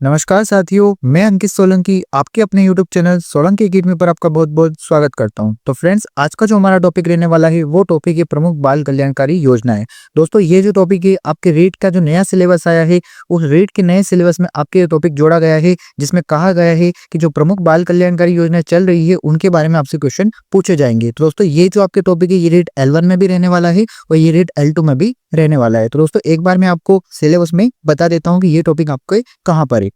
नमस्कार साथियों, मैं अंकित सोलंकी आपके अपने YouTube चैनल सोलंकी एकेडमी पर आपका बहुत बहुत स्वागत करता हूं। तो फ्रेंड्स, आज का जो हमारा टॉपिक रहने वाला है वो टॉपिक है प्रमुख बाल कल्याणकारी योजनाएं। दोस्तों, ये जो टॉपिक है आपके रीट का जो नया सिलेबस आया है उस रीट के नए सिलेबस में आपके टॉपिक जोड़ा गया है, जिसमें कहा गया है कि जो प्रमुख बाल कल्याणकारी योजनाएं चल रही है उनके बारे में आपसे क्वेश्चन पूछे जाएंगे। तो दोस्तों, ये जो आपके टॉपिक है ये रीट L1 में भी रहने वाला है और ये रीट L2 में भी रहने वाला है। तो दोस्तों, एक बार मैं आपको सिलेबस में बता देता हूँ कि ये टॉपिक आपके कहाँ पर है।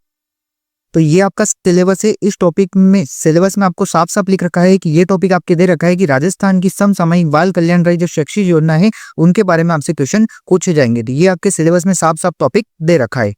तो ये आपका सिलेबस है। इस टॉपिक में सिलेबस में आपको साफ साफ लिख रखा है कि ये टॉपिक आपके दे रखा है कि राजस्थान की समसामयिक बाल कल्याणकारी जो शैक्षिक योजना है उनके बारे में आपसे क्वेश्चन पूछे जाएंगे। तो ये आपके सिलेबस में साफ साफ टॉपिक दे रखा है।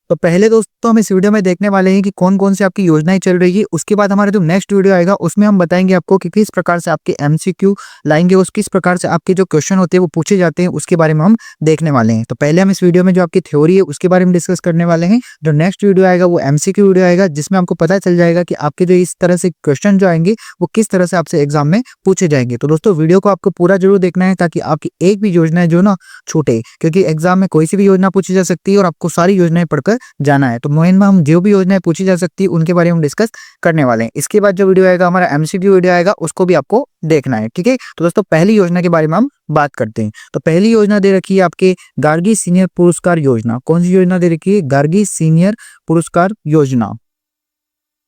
तो पहले दोस्तों हम इस वीडियो में देखने वाले हैं कि कौन कौन सी आपकी योजनाएं चल रही है। उसके बाद हमारा जो नेक्स्ट वीडियो आएगा उसमें हम बताएंगे आपको कि किस प्रकार से आपके MCQ लाएंगे, उस किस प्रकार से आपके जो क्वेश्चन होते हैं वो पूछे जाते हैं, उसके बारे में हम देखने वाले हैं। तो पहले हम इस वीडियो में जो आपकी थ्योरी है उसके बारे में डिस्कस करने वाले हैं। जो नेक्स्ट वीडियो आएगा वो MCQ वीडियो आएगा, जिसमें आपको पता चल जाएगा कि आपके जो इस तरह से क्वेश्चन जो आएंगे वो किस तरह से आपसे एग्जाम में पूछे जाएंगे। तो दोस्तों, वीडियो को आपको पूरा जरूर देखना है ताकि आपकी एक भी योजना जो ना छूटे, क्योंकि एग्जाम में कोई सी भी योजना पूछी जा सकती है और आपको सारी योजनाएं पढ़कर जाना है। तो मोइन में हम जो भी योजनाएं पूछी जा सकती है उनके बारे में हम डिस्कस करने वाले हैं। इसके बाद जो वीडियो आएगा हमारा MCQ वीडियो आएगा, उसको भी आपको देखना है। ठीक है, तो दोस्तों पहली योजना के बारे में हम बात करते हैं। तो पहली योजना दे रखी है आपके गार्गी सीनियर पुरस्कार योजना। कौन सी योजना दे रखी है? गार्गी सीनियर पुरस्कार योजना।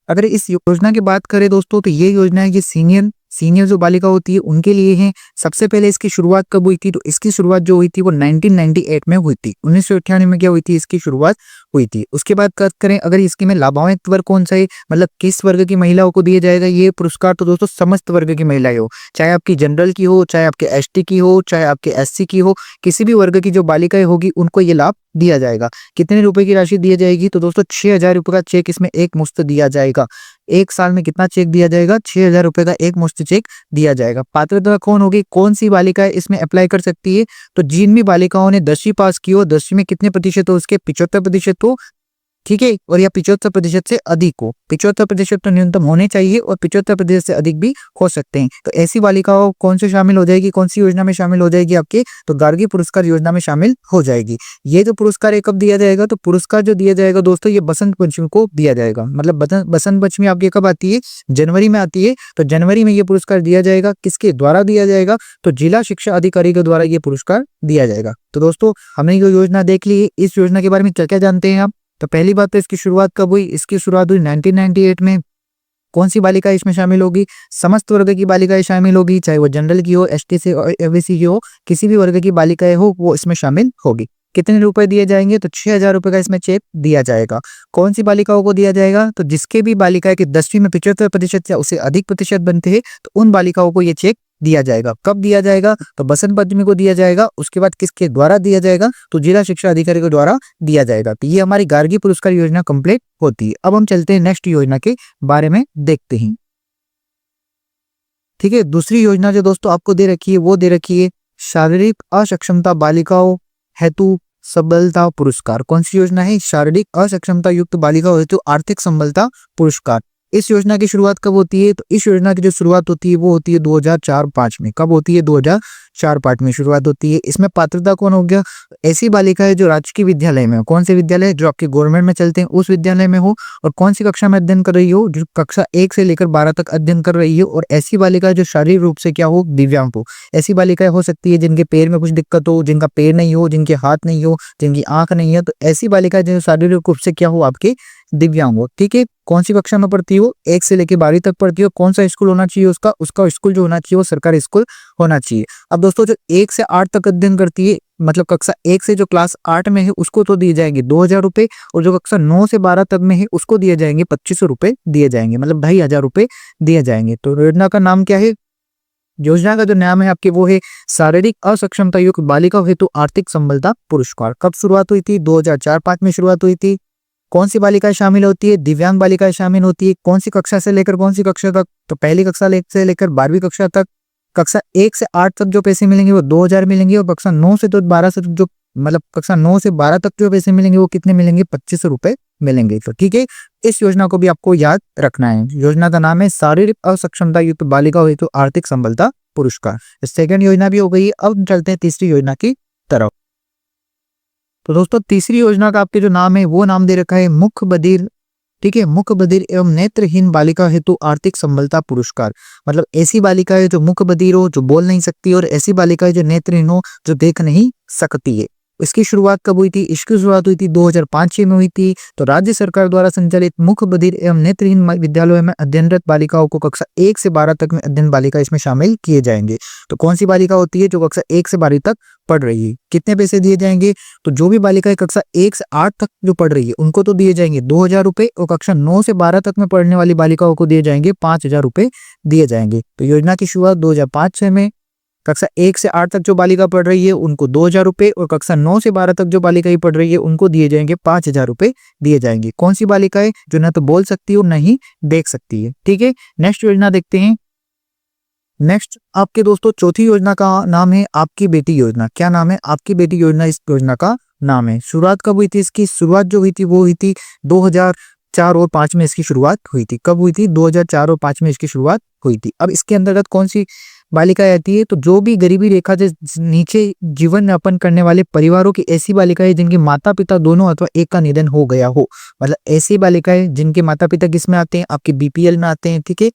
अगर इस योजना की बात करें दोस्तों, तो ये योजना है कि सीनियर जो बालिका होती है उनके लिए है। सबसे पहले इसकी शुरुआत कब हुई थी? तो इसकी शुरुआत जो हुई थी वो 1998 में हुई थी। 1998 में क्या हुई थी? इसकी शुरुआत हुई थी। उसके बाद बात करें अगर इसके में लाभान्वित वर्ग कौन सा है, मतलब किस वर्ग की महिलाओं को दिया जाएगा ये पुरस्कार, तो दोस्तों समस्त वर्ग की महिलाएं हो, चाहे आपकी जनरल की हो, चाहे आपके ST की हो, चाहे आपके SC की हो, किसी भी वर्ग की जो बालिकाएं होगी उनको ये लाभ दिया जाएगा। कितने रुपए की राशि दी जाएगी? तो दोस्तों 6,000 रुपए का चेक इसमें एक मुश्त दिया जाएगा। एक साल में कितना चेक दिया जाएगा? 6,000 रुपए का एक मुश्त चेक दिया जाएगा। पात्रता कौन होगी? कौन सी बालिकाएं इसमें अप्लाई कर सकती है? तो जिन भी बालिकाओं ने 10वीं पास की हो, 10वीं में कितने प्रतिशत हो? उसके 75% हो। ठीक है, और यह 75% से अधिक हो। 75% तो न्यूनतम होने चाहिए और 75% से अधिक भी हो सकते हैं। तो ऐसी बालिकाओं कौन से शामिल हो जाएगी? कौन सी योजना में शामिल हो जाएगी? आपके तो गार्गी पुरस्कार योजना में शामिल हो जाएगी। ये जो पुरस्कार कब दिया जाएगा? तो पुरस्कार जो दिया जाएगा दोस्तों ये बसंत पंचमी को दिया जाएगा। मतलब बसंत पंचमी आपकी कब आती है? जनवरी में आती है। तो जनवरी में ये पुरस्कार दिया जाएगा। किसके द्वारा दिया जाएगा? तो जिला शिक्षा अधिकारी के द्वारा ये पुरस्कार दिया जाएगा। तो दोस्तों, हमने ये योजना देख ली है। इस योजना के बारे में क्या क्या जानते हैं आप? तो पहली बात तो इसकी शुरुआत कब हुई? इसकी शुरुआत हुई 1998 में। कौन सी बालिका इसमें शामिल होगी? समस्त वर्ग की बालिकाएं शामिल होगी, चाहे वो जनरल की हो, ST से और OBC की हो, किसी भी वर्ग की बालिकाएं हो वो इसमें शामिल होगी। कितने रुपए दिए जाएंगे? तो 6,000 रुपए का इसमें चेक दिया जाएगा। कौन सी बालिकाओं को दिया जाएगा? तो जिसके भी बालिकाएं की 10वीं में 75% या उससे अधिक प्रतिशत बनते हैं तो उन बालिकाओं को ये चेक दिया जाएगा। कब दिया जाएगा? तो बसंत पंचमी को दिया जाएगा। उसके बाद किसके द्वारा दिया जाएगा? तो जिला शिक्षा अधिकारी के द्वारा दिया जाएगा। तो ये हमारी गार्गी पुरस्कार योजना कंप्लीट होती है। अब हम चलते हैं नेक्स्ट योजना के बारे में देखते हैं। ठीक है, दूसरी योजना जो दोस्तों आपको दे रखी है वो दे रखी है शारीरिक अक्षमता बालिकाओं हेतु सबलता पुरस्कार। कौन सी योजना है? शारीरिक अक्षमता युक्त बालिकाओं हेतु आर्थिक सबलता पुरस्कार। इस योजना की शुरुआत कब होती है? तो इस योजना की जो शुरुआत होती है वो होती है 2004-05 में। कब होती है? 2004-05 में शुरुआत होती है। इसमें पात्रता कौन हो गया? ऐसी बालिकाएं जो राजकीय विद्यालय में हो। कौन से विद्यालय? जो आपके गवर्नमेंट में चलते हैं उस विद्यालय में हो, और कौन सी कक्षा में अध्ययन कर रही हो? जो कक्षा 1 से लेकर 12 तक अध्ययन कर रही हो। और ऐसी बालिकाएं जो शारीरिक रूप से क्या हो? दिव्यांग हो। ऐसी बालिकाएं हो सकती है जिनके पैर में कुछ दिक्कत हो, जिनका पैर नहीं हो, जिनके हाथ नहीं हो, जिनकी आंख नहीं है। तो ऐसी बालिकाएं जो शारीरिक रूप से क्या हो? आपके दिव्यांग हो। ठीक है, कौन सी कक्षा में पढ़ती हो? 1 से लेकर 12 तक पढ़ती हो। कौन सा स्कूल होना चाहिए उसका स्कूल जो होना चाहिए वो सरकारी स्कूल होना चाहिए। अब दोस्तों, जो 1 से 8 तक अध्ययन करती है, मतलब कक्षा 1 से जो क्लास 8 में है उसको तो दिए जाएंगे 2,000 रुपए, और जो कक्षा 9 से 12 तक में है उसको दिए जाएंगे 2,500 रुपए दिए जाएंगे, मतलब 2,500 रुपए दिए जाएंगे। तो योजना का नाम क्या है? योजना का जो नाम है आपके वो है शारीरिक असक्षमता युक्त बालिका हेतु आर्थिक संबलता पुरस्कार। कब शुरुआत हुई थी? 2004-05 में शुरुआत हुई थी। कौन सी बालिकाएं शामिल होती है? दिव्यांग बालिकाएं शामिल होती है। कौन सी कक्षा से लेकर कौन सी कक्षा तक? तो पहली कक्षा से लेकर 12वीं कक्षा तक। कक्षा 1 से 8 तक जो पैसे मिलेंगे वो 2,000 मिलेंगे, और कक्षा 9 से तो 12 से जो मतलब कक्षा 9 से 12 तक जो पैसे मिलेंगे वो कितने मिलेंगे? 2,500 रुपए मिलेंगे। तो ठीक है, इस योजना को भी आपको याद रखना है। योजना का नाम है शारीरिक असक्षमता युक्त बालिका हेतु आर्थिक संबलता पुरस्कार। सेकंड योजना भी हो गई। अब चलते हैं तीसरी योजना की तरफ। तो दोस्तों तीसरी योजना का आपके जो नाम है वो नाम दे रखा है मुख बधिर, ठीक है, मुख बधिर एवं नेत्रहीन बालिका हेतु आर्थिक संबलता पुरस्कार। मतलब ऐसी बालिकाएं जो मुख बधिर हो, जो बोल नहीं सकती, और ऐसी बालिकाएं जो नेत्रहीन हो, जो देख नहीं सकती है। इसकी शुरुआत कब हुई थी? इसकी शुरुआत हुई थी 2005-6 में हुई थी। तो राज्य सरकार द्वारा संचालित मुख बधिर एवं नेत्रहीन विद्यालयों में अध्ययनरत बालिकाओं को कक्षा 1 से 12 तक में अध्ययन बालिका इसमें शामिल किए जाएंगे। तो कौन सी बालिका होती है? जो कक्षा 1 से 12 तक पढ़ रही है। कितने पैसे दिए जाएंगे? तो जो भी बालिकाएं कक्षा 1 से 8 तक जो पढ़ रही है उनको तो दिए जाएंगे 2,000 रुपए, और कक्षा 9 से 12 तक में पढ़ने वाली बालिकाओं को दिए जाएंगे 5,000 रुपए दिए जाएंगे। तो योजना की शुरुआत 2005-6 में। कक्षा 1 से 8 तक जो बालिका पढ़ रही है उनको 2,000 रुपए, और कक्षा 9 से 12 तक जो बालिकाएं पढ़ रही है उनको दिए जाएंगे 5,000 रुपए दिए जाएंगे। कौन सी बालिकाएं? जो ना तो बोल सकती है और ना ही देख सकती है। ठीक है, नेक्स्ट योजना देखते हैं। नेक्स्ट आपके दोस्तों चौथी योजना का नाम है आपकी बेटी योजना। क्या नाम है? आपकी बेटी योजना इस योजना का नाम है। शुरुआत कब हुई थी इसकी? शुरुआत जो हुई थी वो हुई थी 2004 और 5 में इसकी शुरुआत हुई थी। कब हुई थी? 2004 और 5 में इसकी शुरुआत हुई थी। अब इसके अंतर्गत कौन सी बालिकाएं आती है? तो जो भी गरीबी रेखा से नीचे जीवन यापन करने वाले परिवारों की ऐसी बालिकाएं जिनके माता पिता दोनों अथवा एक का निधन हो गया हो। मतलब ऐसी बालिकाएं जिनके माता पिता किस में आते हैं? आपके बीपीएल में आते हैं। ठीक है,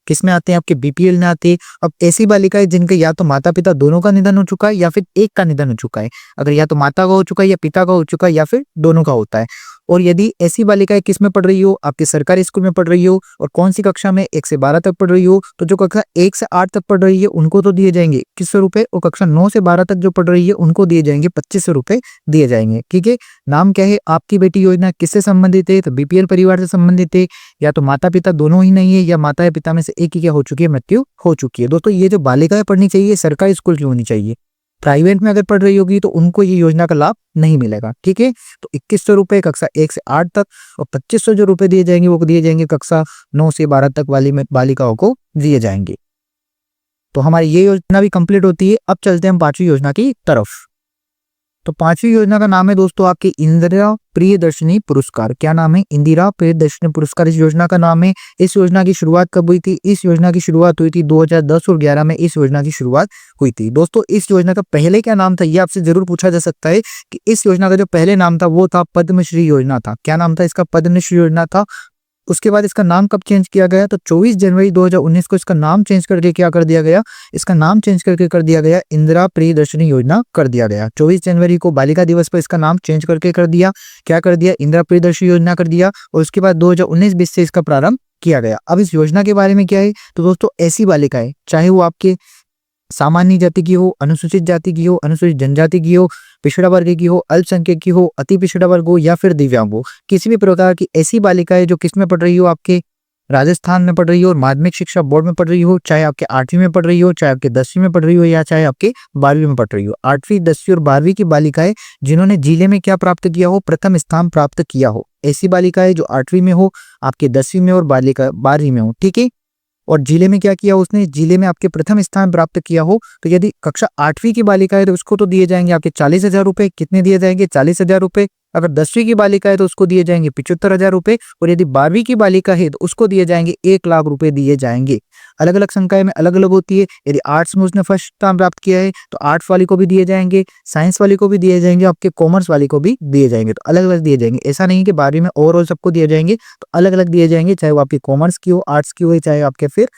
किस में आते हैं? आपके बीपीएल में आते हैं। अब ऐसी बालिकाएं जिनके या तो माता पिता दोनों का निधन हो चुका है या फिर एक का निधन हो चुका है। अगर या तो माता का हो चुका है या पिता का हो चुका है या फिर दोनों का होता है। और यदि ऐसी बालिकाएं किस में पढ़ रही हो? आपके सरकारी स्कूल में पढ़ रही हो, और कौन सी कक्षा में? 1 से 12 तक पढ़ रही हो। तो जो कक्षा 1 से 8 तक पढ़ रही है उनको तो दिए जाएंगे 2100 रुपए, और कक्षा 9 से 12 तक जो पढ़ रही है उनको दिए जाएंगे 2500 रुपए दिए जाएंगे। ठीक है, नाम क्या है? आपकी बेटी योजना। किससे संबंधित है? तो बीपीएल परिवार से संबंधित है। या तो माता पिता दोनों ही नहीं है, या माता या पिता में से एक ही क्या हो चुकी है? मृत्यु हो चुकी है। दोस्तों ये जो बालिकाएं पढ़नी चाहिए सरकारी स्कूल की होनी चाहिए। प्राइवेट में अगर पढ़ रही होगी तो उनको ये योजना का लाभ नहीं मिलेगा। ठीक है, तो 2100 रुपए कक्षा 1 से 8 तक, और 2500 जो रुपए दिए जाएंगे वो दिए जाएंगे कक्षा 9 से 12 तक वाली में बालिकाओं को दिए जाएंगे। तो हमारी ये योजना भी कंप्लीट होती है। अब चलते हैं हम 5वीं योजना की तरफ। तो 5वीं योजना का नाम है दोस्तों आपकी इंदिरा प्रियदर्शनी पुरस्कार। क्या नाम है? इंदिरा प्रियदर्शनी पुरस्कार इस योजना का नाम है। इस योजना की शुरुआत कब हुई थी? इस योजना की शुरुआत हुई थी 2010 और 11 में इस योजना की शुरुआत हुई थी। दोस्तों इस योजना का पहले क्या नाम था ये आपसे जरूर पूछा जा सकता है कि इस योजना का जो पहले नाम था वो था पद्मश्री योजना था। क्या नाम था इसका? पद्मश्री योजना था। उसके बाद इसका नाम कब चेंज किया गया? तो 24 जनवरी 2019 को इसका नाम चेंज करके क्या कर दिया गया? इसका नाम चेंज करके कर दिया गया इंदिरा प्रियदर्शनी योजना कर दिया गया। 24 जनवरी को बालिका दिवस पर इसका नाम चेंज करके कर दिया। क्या कर दिया? इंदिरा प्रियदर्शनी योजना कर दिया। और उसके बाद 2019-20 से इसका प्रारंभ किया गया। अब इस योजना के बारे में क्या है? तो दोस्तों ऐसी बालिकाएं चाहे वो आपके सामान्य जाति की हो, अनुसूचित जाति की हो, अनुसूचित जनजाति की हो, पिछड़ा वर्ग की हो, अल्पसंख्यक की हो, अति पिछड़ा वर्ग हो या फिर दिव्यांग हो, किसी भी प्रकार की ऐसी बालिकाएं जो किस में पढ़ रही हो? आपके राजस्थान में पढ़ रही हो और माध्यमिक शिक्षा बोर्ड में पढ़ रही हो, चाहे आपके 8वीं में पढ़ रही हो, चाहे आपके 10वीं में पढ़ रही हो, या चाहे आपके 12वीं में पढ़ रही हो। 8वीं, 10वीं और 12वीं की बालिकाएं जिन्होंने जिले में क्या प्राप्त किया हो? प्रथम स्थान प्राप्त किया हो। ऐसी बालिकाएं जो 8वीं में हो, आपके 10वीं में और 12वीं में हो। ठीक है, और जिले में क्या किया उसने? जिले में आपके प्रथम स्थान प्राप्त किया हो। तो यदि कक्षा 8वीं की बालिका है तो उसको तो दिए जाएंगे आपके 40,000 रुपए। कितने दिए जाएंगे? 40,000 रुपए। अगर 10वीं की बालिका है तो उसको दिए जाएंगे 75,000 रुपए। और यदि 12वीं की बालिका है तो उसको दिए जाएंगे 1 लाख रुपए दिए जाएंगे। अलग अलग संख्याएं में अलग अलग होती है। यदि आर्ट्स में उसने फर्स्ट स्थान प्राप्त किया है तो आर्ट्स वाली को भी दिए जाएंगे, साइंस वाली को भी दिए जाएंगे, आपके कॉमर्स वाली को भी दिए जाएंगे। तो अलग अलग दिए जाएंगे। ऐसा नहीं कि 12वीं में ओवरऑल सबको दिए जाएंगे, तो अलग अलग दिए जाएंगे, चाहे वो आपकी कॉमर्स की हो, आर्ट्स की हो, चाहे आपके फिर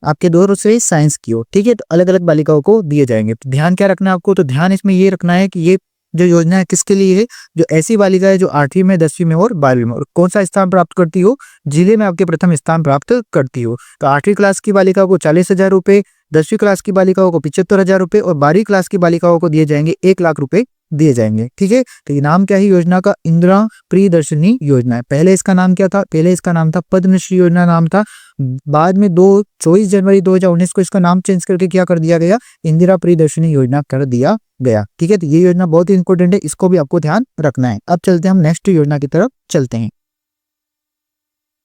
आपके दोनों से साइंस की हो। ठीक है, तो अलग अलग बालिकाओं को दिए जाएंगे। तो ध्यान क्या रखना है आपको? तो ध्यान इसमें ये रखना है कि ये जो योजना है किसके लिए है? जो ऐसी बालिका है जो 8वीं में, 10वीं में और 12वीं में, और कौन सा स्थान प्राप्त करती हो? जिले में आपके प्रथम स्थान प्राप्त करती हो। तो 8वीं क्लास की बालिका को 40,000 रुपए, 10वीं क्लास की बालिकाओं को 75,000 रुपए और 12वीं क्लास की बालिकाओं को दिए जाएंगे 1 लाख रुपए दिए जाएंगे। ठीक है, तो ये नाम क्या है योजना का? इंदिरा प्रियदर्शनी योजना है। पहले इसका नाम क्या था? पहले इसका नाम था पद्मश्री योजना नाम था। बाद में 24 जनवरी 2019 को इसका नाम चेंज करके क्या कर दिया गया? इंदिरा प्रियदर्शनी योजना कर दिया गया। ठीक है, तो ये योजना बहुत ही इंपॉर्टेंट है, इसको भी आपको ध्यान रखना है। अब चलते हैं हम नेक्स्ट योजना की तरफ चलते हैं।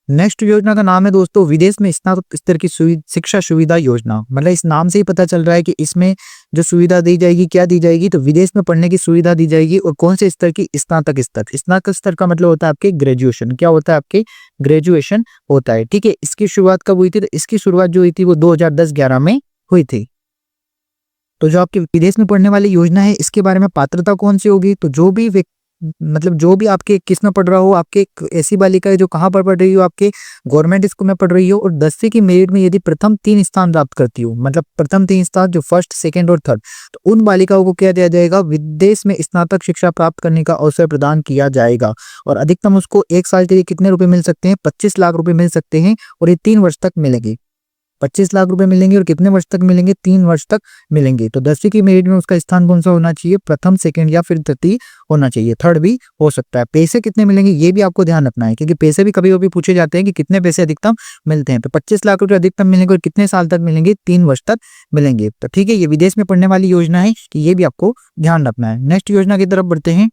नेक्स्ट योजना का नाम है दोस्तों विदेश में स्नातक स्तर की शिक्षा सुविधा योजना। मतलब इस नाम से ही पता चल रहा है कि इसमें जो सुविधा दी जाएगी क्या दी जाएगी? तो विदेश में पढ़ने की सुविधा दी जाएगी। और कौन से स्तर की? स्नातक स्तर। स्नातक स्तर का मतलब होता है आपके ग्रेजुएशन। क्या होता है? आपके ग्रेजुएशन होता है। ठीक है, इसकी शुरुआत कब हुई थी? तो इसकी शुरुआत जो हुई थी वो 2010-11 में हुई थी। तो जो आपकी विदेश में पढ़ने वाली योजना है इसके बारे में पात्रता कौन सी होगी, तो जो भी मतलब जो भी आपके किस में पढ़ रहा हो, आपके एक ऐसी बालिका है जो कहाँ पर पढ़ रही हो, आपके गवर्नमेंट स्कूल में पढ़ रही हो और 10वीं की मेरिट में यदि प्रथम 3 स्थान प्राप्त करती हो, मतलब प्रथम 3 स्थान जो फर्स्ट, सेकंड और थर्ड, तो उन बालिकाओं को क्या दिया जाएगा, विदेश में स्नातक शिक्षा प्राप्त करने का अवसर प्रदान किया जाएगा। और अधिकतम उसको 1 साल के लिए कितने रुपए मिल सकते हैं, 25 लाख रुपए मिल सकते हैं और ये 3 वर्ष तक मिलेंगे। 25 लाख रुपए मिलेंगे और कितने वर्ष तक मिलेंगे, 3 वर्ष तक मिलेंगे। तो 10वीं की मेरिट में उसका स्थान कौन सा होना चाहिए, प्रथम, सेकंड या फिर तृतीय होना चाहिए, थर्ड भी हो सकता है। पैसे कितने मिलेंगे ये भी आपको ध्यान रखना है, क्योंकि पैसे भी कभी कभी पूछे जाते हैं कि कितने पैसे अधिकतम मिलते हैं। तो 25 लाख रुपए अधिकतम मिलेंगे और कितने साल तक मिलेंगे, 3 वर्ष तक मिलेंगे। तो ठीक है, ये विदेश में पढ़ने वाली योजना है कि ये भी आपको ध्यान रखना है। नेक्स्ट योजना की तरफ बढ़ते हैं।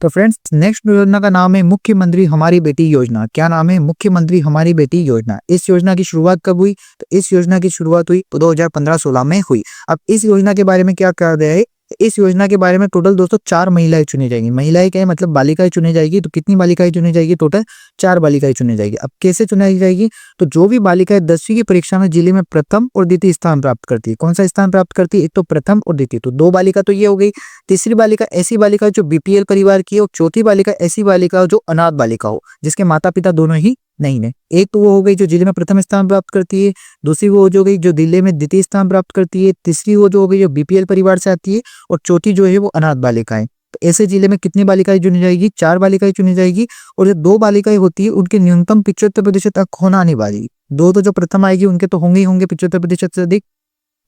तो फ्रेंड्स, नेक्स्ट योजना का नाम है मुख्यमंत्री हमारी बेटी योजना। क्या नाम है, मुख्यमंत्री हमारी बेटी योजना। इस योजना की शुरुआत कब हुई, तो इस योजना की शुरुआत हुई 2015-16 में हुई। अब इस योजना के बारे में क्या कहा गया है, इस योजना के बारे में टोटल दोस्तों 4 महिलाएं चुनी जाएंगी। महिलाएं क्या है, मतलब बालिकाएं चुनी जाएगी। तो कितनी बालिकाएं चुनी जाएगी, टोटल 4 बालिकाएं चुनी जाएगी। अब कैसे चुनी जाएगी, तो जो भी बालिकाएं 10वीं की परीक्षा में जिले में प्रथम और द्वितीय स्थान प्राप्त करती है, कौन सा स्थान प्राप्त करती है, एक तो प्रथम और द्वितीय, तो 2 बालिका तो ये हो गई। तीसरी बालिका ऐसी बालिका जो बीपीएल परिवार की हो, चौथी बालिका ऐसी बालिका हो जो अनाथ बालिका हो, जिसके माता पिता दोनों ही नहीं है। एक तो वो हो गई जो जिले में प्रथम स्थान प्राप्त करती है, दूसरी वो जो गई जो जिले में द्वितीय स्थान प्राप्त करती है, तीसरी वो जो हो गई जो बीपीएल परिवार से आती है और चौथी जो है वो अनाथ बालिका है। तो ऐसे जिले में कितनी बालिकाएं चुनी जाएगी, 4 बालिकाएं चुनी जाएगी। और जो 2 बालिकाएं होती है उनके न्यूनतम 75% अंक होना अनिवार्य। 2 तो जो प्रथम आएगी उनके तो होंगे ही होंगे 75% से अधिक।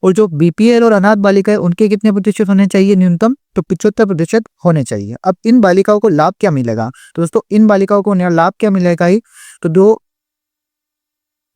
और जो बीपीएल और अनाथ बालिका है उनके कितने प्रतिशत होने चाहिए, न्यूनतम तो 75% होने चाहिए। अब इन बालिकाओं को लाभ क्या मिलेगा, तो दोस्तों इन बालिकाओं को लाभ क्या मिलेगा ही, तो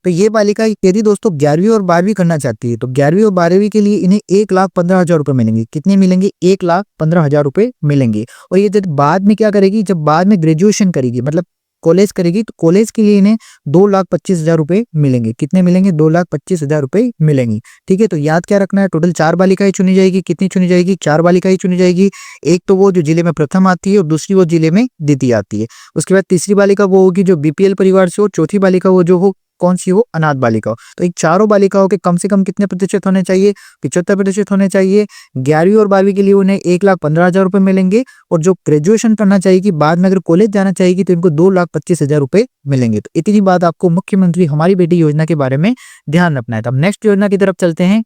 ये बालिका यदि दोस्तों 11वीं और 12वीं करना चाहती है तो 11वीं और 12वीं के लिए इन्हें 1,15,000 रुपए मिलेंगे। कितने मिलेंगे, 1,15,000 रुपए मिलेंगे। और ये जब बाद में क्या करेगी, जब बाद में ग्रेजुएशन करेगी, मतलब कॉलेज करेगी, तो कॉलेज के लिए इन्हें 2,25,000 रुपए मिलेंगे। कितने मिलेंगे, 2,25,000 रुपए मिलेंगे। ठीक है, तो याद क्या रखना है, टोटल 4 बालिकाएं चुनी जाएगी। कितनी चुनी जाएगी, 4 बालिकाएं चुनी जाएगी। एक तो वो जो जिले में प्रथम आती है और दूसरी वो जिले में द्वितीय आती है। उसके बाद तीसरी बालिका वो होगी जो बीपीएल परिवार से हो, चौथी बालिका वो जो हो कौन सी हो, अनाथ बालिका हो। तो इन चारों बालिकाओं के कम से कम कितने प्रतिशत होने चाहिए, 75% होने चाहिए। 11वीं और 12वीं के लिए उन्हें 1,15,000 रुपए मिलेंगे। और जो ग्रेजुएशन करना चाहेगी, बाद में अगर कॉलेज जाना चाहेगी तो इनको 2,25,000 रुपए मिलेंगे। तो इतनी बात आपको मुख्यमंत्री हमारी बेटी योजना के बारे में ध्यान रखना है। तब नेक्स्ट योजना की तरफ चलते हैं।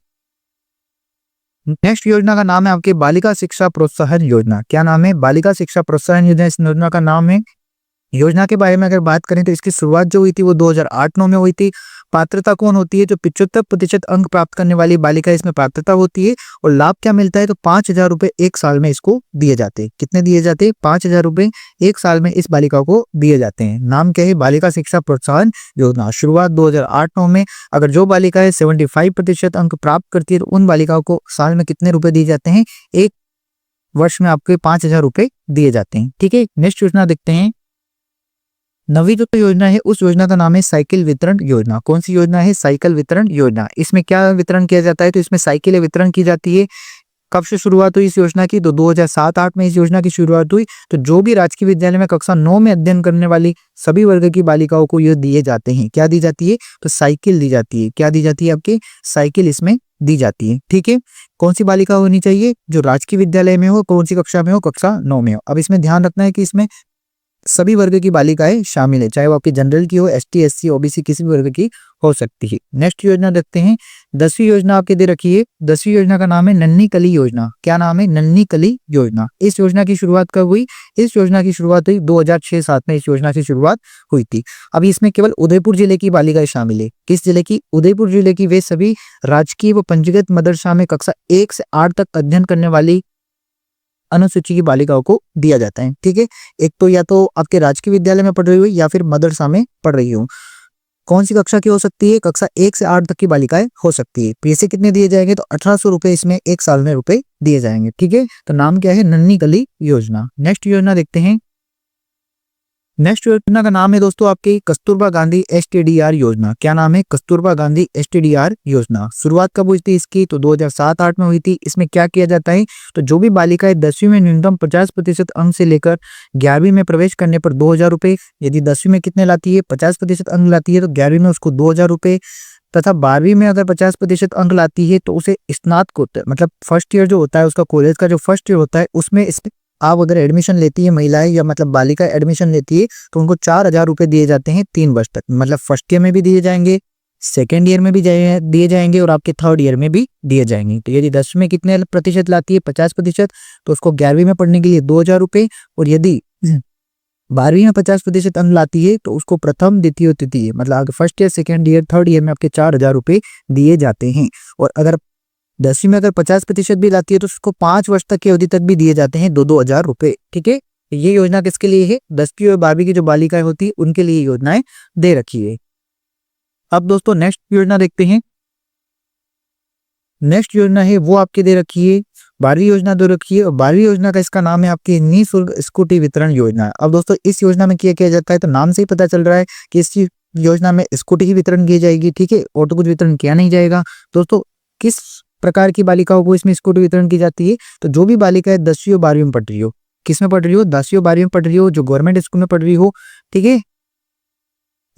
नेक्स्ट योजना का नाम है आपके बालिका शिक्षा प्रोत्साहन योजना। क्या नाम है, बालिका शिक्षा प्रोत्साहन योजना इस योजना का नाम है। योजना के बारे में अगर बात करें तो इसकी शुरुआत जो हुई थी वो 2008-9 में हुई थी। पात्रता कौन होती है, जो 75% अंक प्राप्त करने वाली बालिका इसमें पात्रता होती है। और लाभ क्या मिलता है, तो 5,000 रुपए 1 साल में इसको दिए जाते हैं। कितने दिए जाते हैं, 5,000 रुपए 1 साल में इस बालिका को दिए जाते हैं। नाम क्या है, बालिका शिक्षा प्रोत्साहन योजना। शुरुआत 2008-9 में। अगर जो बालिका है 75% अंक प्राप्त करती है तो उन बालिकाओं को साल में कितने रुपए दिए जाते हैं, 1 वर्ष में आपके 5,000 रुपए दिए जाते हैं। ठीक है, नेक्स्ट योजना देखते हैं। 9वीं जो योजना है उस योजना का नाम है साइकिल वितरण योजना। कौन सी योजना है, साइकिल वितरण योजना। इसमें क्या वितरण किया जाता है, तो इसमें साइकिलें वितरण की जाती है। कब से शुरुआत हुई इस योजना की, तो 2007-8 में इस योजना की शुरुआत हुई। तो जो भी राजकीय विद्यालय में कक्षा 9 में अध्ययन करने वाली सभी वर्ग की बालिकाओं को ये दिए जाते हैं। क्या दी जाती है, तो साइकिल दी जाती है। क्या दी जाती है, आपकी साइकिल इसमें दी जाती है। ठीक है, कौन सी बालिका होनी चाहिए, जो राजकीय विद्यालय में हो, कौन सी कक्षा में हो, कक्षा 9 में हो। अब इसमें ध्यान रखना है कि इसमें सभी वर्ग की बालिकाएं शामिल है, चाहे वो आपकी जनरल की हो, एसटी, एससी, ओबीसी किसी भी वर्ग की हो सकती है। नेक्स्ट योजना देखते हैं। 10वीं योजना आपके दे रखी है। 10वीं योजना का नाम है नन्ही कली योजना। क्या नाम है, नन्ही कली योजना। इस योजना की शुरुआत कब हुई, इस योजना की शुरुआत हुई 2006-7 में इस योजना की शुरुआत हुई थी। अभी इसमें केवल उदयपुर जिले की बालिकाएं शामिल है। किस जिले की, उदयपुर जिले की। वे सभी राजकीय व पंजीकृत मदरसा में कक्षा 1 से 8 तक अध्ययन करने वाली अनुसूची की बालिकाओं को दिया जाता है। ठीक है, एक तो या तो आपके राजकीय विद्यालय में पढ़ रही हो या फिर मदरसा में पढ़ रही हो। कौन सी कक्षा की हो सकती है, कक्षा 1 से 8 तक की बालिकाएं हो सकती है। पैसे कितने दिए जाएंगे, तो 1,800 रुपए इसमें 1 साल में रुपए दिए जाएंगे। ठीक है, तो नाम क्या है, नन्ही कली योजना। नेक्स्ट योजना देखते हैं। नेक्स्ट योजना का नाम है दोस्तों आपकी कस्तूरबा गांधी एसटीडीआर योजना। क्या नाम है, कस्तूरबा गांधी एसटीडीआर योजना। शुरुआत कब हुई थी इसकी, तो 2007-8 में हुई थी। इसमें क्या किया जाता है, तो जो भी बालिकाएं 10वीं में न्यूनतम 50% अंक से लेकर 11वीं में प्रवेश करने पर 2,000 रुपए, यदि 10वीं में कितने लाती है 50% अंक लाती है तो 11वीं में उसको 2,000 रुपए, तथा 12वीं में अगर 50% अंक लाती है तो उसे स्नातकोत्तर मतलब फर्स्ट ईयर जो होता है उसका, कॉलेज का जो फर्स्ट ईयर होता है उसमें आप उधर एडमिशन लेती है महिलाएं या मतलब बालिका एडमिशन लेती है तो उनको 4,000 रुपये दिए जाते हैं 3 वर्ष तक। मतलब फर्स्ट ईयर में भी दिए जाएंगे, सेकेंड ईयर में भी दिए जाएंगे और आपके थर्ड ईयर में भी दिए जाएंगे। तो यदि 10वीं में कितने प्रतिशत लाती है 50%, तो उसको 11वीं में पढ़ने के लिए 2,000 रुपये, और यदि 12वीं में 50% अंक लाती है तो उसको प्रथम द्वितीय तृतीय मतलब first year second year third year में आपके 4,000 रुपये दिए जाते हैं। और अगर 10वीं में अगर 50% भी लाती है तो उसको 5 वर्ष तक की अवधि तक भी दिए जाते हैं 2,000 रुपये। ठीक है, ये योजना किसके लिए है? 10वीं और 12वीं की जो बालिकाएं होती है उनके लिए योजनाएं दे रखी है। अब दोस्तों नेक्स्ट योजना देखते हैं। नेक्स्ट योजना है वो आपके दे रखी है 12वीं योजना दे रखी है, और 12वीं योजना का इसका नाम है आपकी निःशुल्क स्कूटी वितरण योजना। अब दोस्तों इस योजना में क्या किया जाता है, तो नाम से ही पता चल रहा है कि इस योजना में स्कूटी ही वितरण की जाएगी। ठीक है, और तो कुछ वितरण किया नहीं जाएगा। दोस्तों किस प्रकार की बालिकाओं को इसमें स्कूटी वितरण की जाती है, तो जो भी बालिकाएं 10वीं और 12वीं में पढ़ रही हो, किसमें पढ़ रही हो? 10वीं और 12वीं में पढ़ रही हो, जो गवर्नमेंट स्कूल में पढ़ रही हो। ठीक है,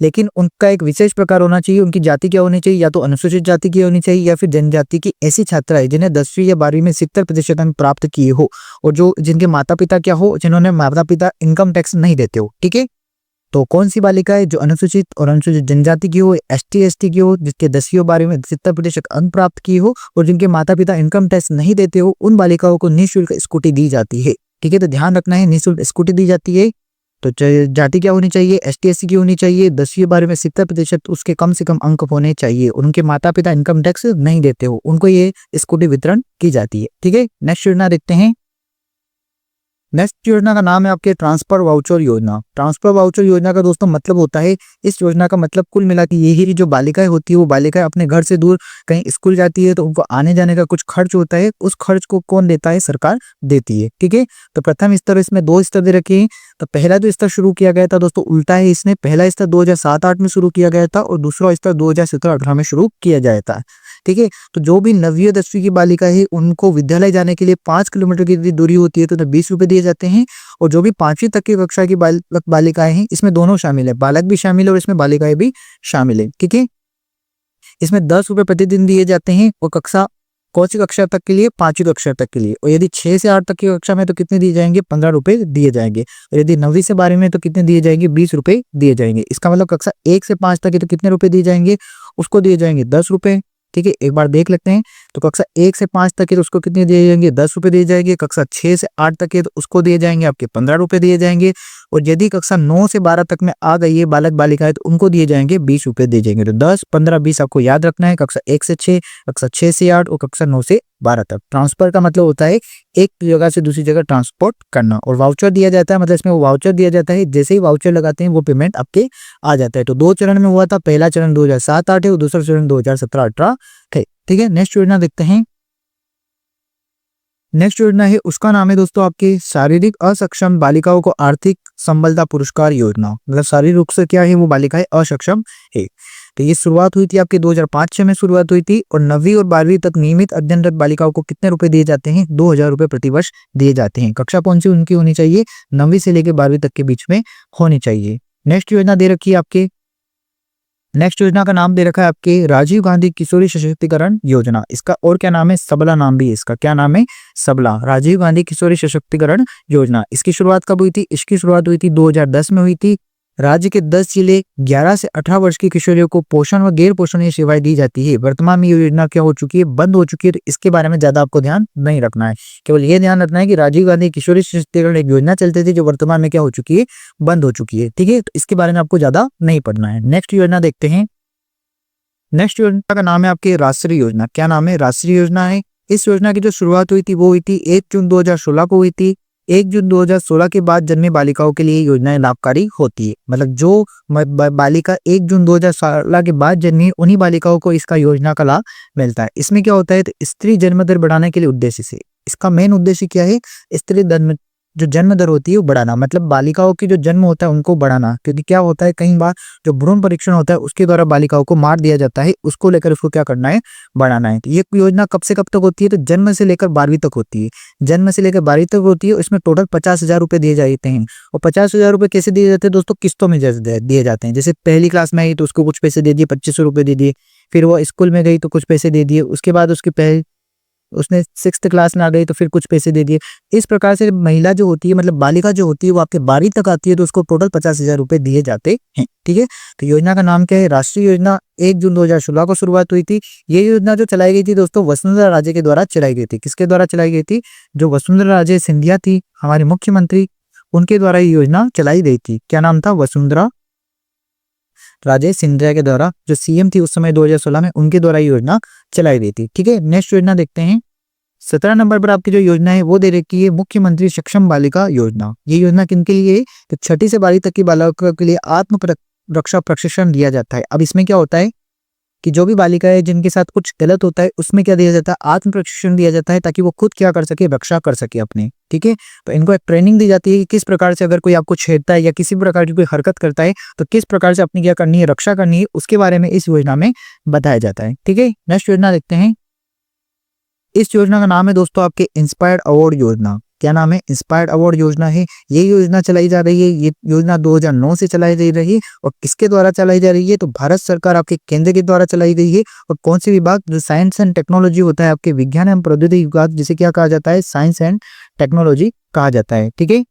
लेकिन उनका एक विशेष प्रकार होना चाहिए। उनकी जाति क्या होनी चाहिए? या तो अनुसूचित जाति की होनी चाहिए या फिर जनजाति की ऐसी छात्राएं जिन्हें 10वीं या 12वीं में 70% अंक प्राप्त किए हो, और जो जिनके माता पिता क्या हो, जिन्होंने माता पिता इनकम टैक्स नहीं देते हो। ठीक है, तो कौन सी बालिका है? जो अनुसूचित और अनुसूचित जनजाति की हो, ST/ST की हो, जिसके 10वीं और 12वीं में 70% अंक प्राप्त किए हो और जिनके माता पिता इनकम टैक्स नहीं देते हो, उन बालिकाओं को निःशुल्क स्कूटी दी जाती है। ठीक है, तो ध्यान रखना है निःशुल्क स्कूटी दी जाती है। तो जाति क्या होनी चाहिए? ST/ST की होनी चाहिए, 10वीं 12वीं में 70% उसके कम से कम अंक होने चाहिए, उनके माता पिता इनकम टैक्स नहीं देते हो, उनको ये स्कूटी वितरण की जाती है। ठीक है, नेक्स्ट योजना देखते हैं। नेक्स्ट योजना का नाम है आपके ट्रांसफर वाउचर योजना। ट्रांसफर वाउचर योजना का दोस्तों मतलब होता है, इस योजना का मतलब कुल मिला के यही, जो बालिकाएं होती है वो बालिकाएं अपने घर से दूर कहीं स्कूल जाती है तो उनको आने जाने का कुछ खर्च होता है, उस खर्च को कौन देता है? सरकार देती है। ठीक है, तो प्रथम स्तर इसमें 2 स्तर दे रखे हैं। तो पहला जो स्तर शुरू किया गया था दोस्तों उल्टा है, इसने पहला स्तर 2007-8 में शुरू किया गया था और दूसरा स्तर 2017-18 में शुरू किया जाया था। ठीक है, तो जो भी 9वीं और 10वीं की बालिका है उनको विद्यालय जाने के लिए 5 किलोमीटर की दूरी होती है तो 20 रुपए दिए जाते हैं, और जो भी 5वीं तक की कक्षा की बालिकाएं हैं, इसमें दोनों शामिल है, बालक भी शामिल है और इसमें बालिकाएं भी शामिल है। ठीक है, इसमें 10 रुपए प्रतिदिन दिए जाते हैं, और कक्षा कौन सी कक्षा तक के लिए? 5वीं कक्षा तक के लिए। और यदि 6 से 8 तक की कक्षा में तो कितने दिए जाएंगे? 15 रुपए दिए जाएंगे। और यदि 9वीं से 12वीं में तो कितने दिए जाएंगे? 20 रुपए दिए जाएंगे। इसका मतलब कक्षा 1 से 5 तक के तो कितने रुपए दिए जाएंगे? उसको दिए जाएंगे 10 रुपए। ठीक है, एक बार देख लेते हैं। तो कक्षा 1 से 5 तक के तो उसको कितने दिए जाएंगे? 10 रुपए दिए जाएंगे। कक्षा 6 से 8 तक के तो उसको दिए जाएंगे आपके 15 रुपए दिए जाएंगे। और यदि कक्षा 9 से 12 तक में आ गई है बालक बालिकाएं तो उनको दिए जाएंगे 20 रुपए दिए जाएंगे। तो 10, 15, 20 आपको याद रखना है। कक्षा 1 से 6, कक्षा 6 से 8 और कक्षा 9 से 12 तक। ट्रांसफर का मतलब होता है एक जगह से दूसरी जगह ट्रांसपोर्ट करना, और वाउचर दिया जाता है मतलब इसमें वो वाउचर दिया जाता है, जैसे ही वाउचर लगाते हैं वो पेमेंट आपके आ जाता है। तो 2 चरण में हुआ था, पहला चरण 2007-8 है और दूसरा चरण 2017-18 है। ठीक है, नेक्स्ट योजना देखते हैं। नेक्स्ट योजना है उसका नाम है दोस्तों आपके शारीरिक असक्षम बालिकाओं को आर्थिक संबलता पुरस्कार योजना। मतलब शारीरिक रूप से क्या है वो बालिकाएं अक्षम है। तो ये शुरुआत हुई थी आपके 2005-6 में शुरुआत हुई थी, और 9वीं और 12वीं तक नियमित अध्ययनरत बालिकाओं को कितने रुपए दिए जाते हैं? 2,000 रुपए प्रतिवर्ष दिए जाते हैं। कक्षा कौन सी उनकी होनी चाहिए? 9वीं से लेकर 12वीं तक के बीच में होनी चाहिए। नेक्स्ट योजना दे रखी है आपके, नेक्स्ट योजना का नाम दे रखा है आपके राजीव गांधी किशोरी सशक्तिकरण योजना। इसका और क्या नाम है? सबला नाम भी है इसका। क्या नाम है? सबला, राजीव गांधी किशोरी सशक्तिकरण योजना। इसकी शुरुआत कब हुई थी? इसकी शुरुआत हुई थी 2010 में हुई थी। राज्य के 10 जिले 11 से 18 वर्ष की किशोरियों को पोषण व गैर पोषणीय सेवाएं दी जाती है। वर्तमान में ये योजना क्या हो चुकी है? बंद हो चुकी है। तो इसके बारे में ज्यादा आपको ध्यान नहीं रखना है, केवल ये ध्यान रखना है कि राजीव गांधी किशोरी सशक्तिकरण एक योजना चलती थी जो वर्तमान में क्या हो चुकी है? बंद हो चुकी है। ठीक है, तो इसके बारे में आपको ज्यादा नहीं पढ़ना है। नेक्स्ट योजना देखते हैं। नेक्स्ट योजना का नाम है आपके राष्ट्रीय योजना। क्या नाम है? राष्ट्रीय योजना है। इस योजना की जो शुरुआत हुई थी वो हुई थी 1 जून 2016 को हुई थी। 1 जून 2016 के बाद जन्मी बालिकाओं के लिए योजनाएं लाभकारी होती है। मतलब जो बालिका 1 जून 2016 के बाद जन्मी उन्हीं बालिकाओं को इसका योजना का लाभ मिलता है। इसमें क्या होता है? तो स्त्री जन्म दर बढ़ाने के लिए उद्देश्य से, इसका मेन उद्देश्य क्या है? स्त्री जो जन्म दर होती है वो बढ़ाना, मतलब बालिकाओं की जो जन्म होता है उनको बढ़ाना। क्योंकि क्या होता है, कई बार जो भ्रूण परीक्षण होता है उसके द्वारा बालिकाओं को मार दिया जाता है, उसको लेकर उसको क्या करना है? बढ़ाना है। तो ये योजना कब से कब तक होती है? तो जन्म से लेकर 12वीं तक होती है। जन्म से लेकर 12वीं तक होती है। इसमें टोटल 50,000 रुपए दिए जाते हैं। और 50,000 रुपए कैसे दिए जाते हैं दोस्तों? किस्तों में दिए जाते हैं। जैसे पहली क्लास में आई तो उसको कुछ पैसे दे दिए, 2500 रुपए दे दिए। फिर वो स्कूल में गई तो कुछ पैसे दे दिए, उसके बाद उसने 6th क्लास में आ गई तो फिर कुछ पैसे दे दिए। इस प्रकार से महिला जो होती है, मतलब बालिका जो होती है, वो आपके 12वीं तक आती है तो उसको टोटल 50,000 रुपए दिए जाते हैं। ठीक है, तो योजना का नाम क्या है? राष्ट्रीय योजना 1 जून 2016 को शुरुआत हुई थी। ये योजना जो चलाई गई थी दोस्तों, वसुंधरा राजे के द्वारा चलाई गई थी। किसके द्वारा चलाई गई थी? जो वसुंधरा राजे सिंधिया थी, हमारी मुख्यमंत्री, उनके द्वारा ये योजना चलाई गई थी। क्या नाम था? वसुंधरा राजे सिंधिया के द्वारा, जो सीएम थी उस समय 2016 में, उनके द्वारा ये योजना चलाई गई थी। ठीक है, नेक्स्ट योजना देखते हैं। 17 नंबर पर आपकी जो योजना है वो दे रखी है मुख्यमंत्री सक्षम बालिका योजना। ये योजना किनके लिए है? तो 6ठी से 12वीं तक की बालिकाओं के लिए आत्म रक्षा प्रशिक्षण दिया जाता है। अब इसमें क्या होता है कि जो भी बालिका है जिनके साथ कुछ गलत होता है, उसमें क्या दिया जाता है? आत्म प्रशिक्षण दिया जाता है, ताकि वो खुद क्या कर सके? रक्षा कर सके अपने। ठीक है, तो इनको एक ट्रेनिंग दी जाती है कि किस प्रकार से अगर कोई आपको छेड़ता है या किसी प्रकार की कोई हरकत करता है तो किस प्रकार से अपनी क्या करनी है? रक्षा करनी है, उसके बारे में इस योजना में बताया जाता है। ठीक है, नेक्स्ट योजना देखते हैं। इस योजना का नाम है दोस्तों आपके इंस्पायर्ड अवार्ड योजना। क्या नाम है? इंस्पायर्ड अवार्ड योजना है। ये योजना चलाई जा रही है, ये योजना 2009 से चलाई जा रही है। और किसके द्वारा चलाई जा रही है? तो भारत सरकार आपके केंद्र के द्वारा चलाई गई है। और कौन सी विभाग? जो साइंस एंड टेक्नोलॉजी होता है आपके विज्ञान एवं प्रौद्योगिकी विभाग, जिसे क्या कहा जाता है? साइंस एंड टेक्नोलॉजी कहा जाता है। ठीक है,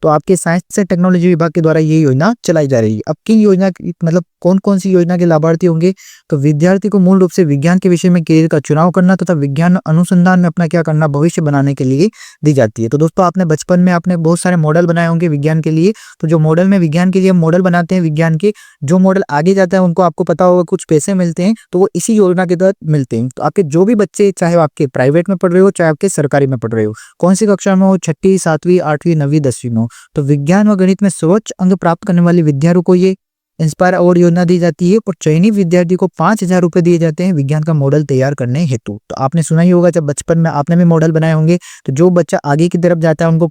तो आपके साइंस एंड टेक्नोलॉजी विभाग के द्वारा ये योजना चलाई जा रही है। अब किन योजना मतलब कौन कौन सी योजना के लाभार्थी होंगे? तो विद्यार्थी को मूल रूप से विज्ञान के विषय में करियर का चुनाव करना तथा विज्ञान अनुसंधान में अपना क्या करना? भविष्य बनाने के लिए दी जाती है। तो दोस्तों आपने बचपन में आपने बहुत सारे मॉडल बनाए होंगे विज्ञान के लिए। तो जो मॉडल में विज्ञान के लिए मॉडल बनाते हैं विज्ञान के, जो मॉडल आगे जाता है उनको आपको पता होगा कुछ पैसे मिलते हैं, तो वो इसी योजना के तहत मिलते हैं। तो आपके जो भी बच्चे, चाहे आपके प्राइवेट में पढ़ रहे हो चाहे आपके सरकारी में पढ़ रहे हो, कौन सी कक्षा में हो, 6ठी, 7वीं, 8वीं, 9वीं, 10वीं में हो, तो विज्ञान व गणित में सर्वोच्च अंक प्राप्त करने वाले विद्यार्थियों को ये इंस्पायर अवार्ड योजना दी जाती है। और चयनित विद्यार्थी को 5,000 रुपए दिए जाते हैं विज्ञान का मॉडल तैयार करने हेतु। तो आपने सुना ही होगा, जब बचपन में आपने भी मॉडल बनाए होंगे, तो जो बच्चा आगे की तरफ जाता है उनको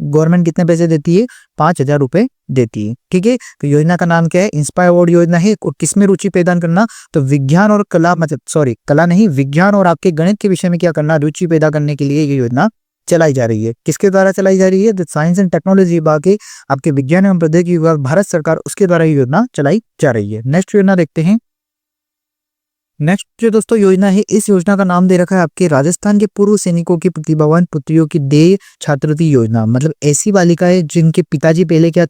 गवर्नमेंट कितने पैसे देती है? 5,000 रुपए देती है। ठीक है, तो योजना का नाम क्या है? इंस्पायर अवार्ड योजना है। और किसमें रुचि पैदा करना? तो विज्ञान और कला, मतलब सॉरी कला नहीं, विज्ञान और आपके गणित के विषय में क्या करना? रुचि पैदा करने के लिए ये योजना चलाई जा रही है। किसके द्वारा चलाई जा रही है? तो साइंस एंड टेक्नोलॉजी विभाग के आपके विज्ञान एवं प्रौद्योगिकी विभाग, भारत सरकार, उसके द्वारा ये योजना चलाई जा रही है। नेक्स्ट योजना देखते हैं। नेक्स्ट जो दोस्तों योजना है, इस योजना का नाम दे रखा है आपके राजस्थान के पूर्व सैनिकों की प्रतिभावान पुत्रियों की देय छात्रवृत्ति योजना। मतलब ऐसी बालिकाएं जिनके पिताजी पहले क्या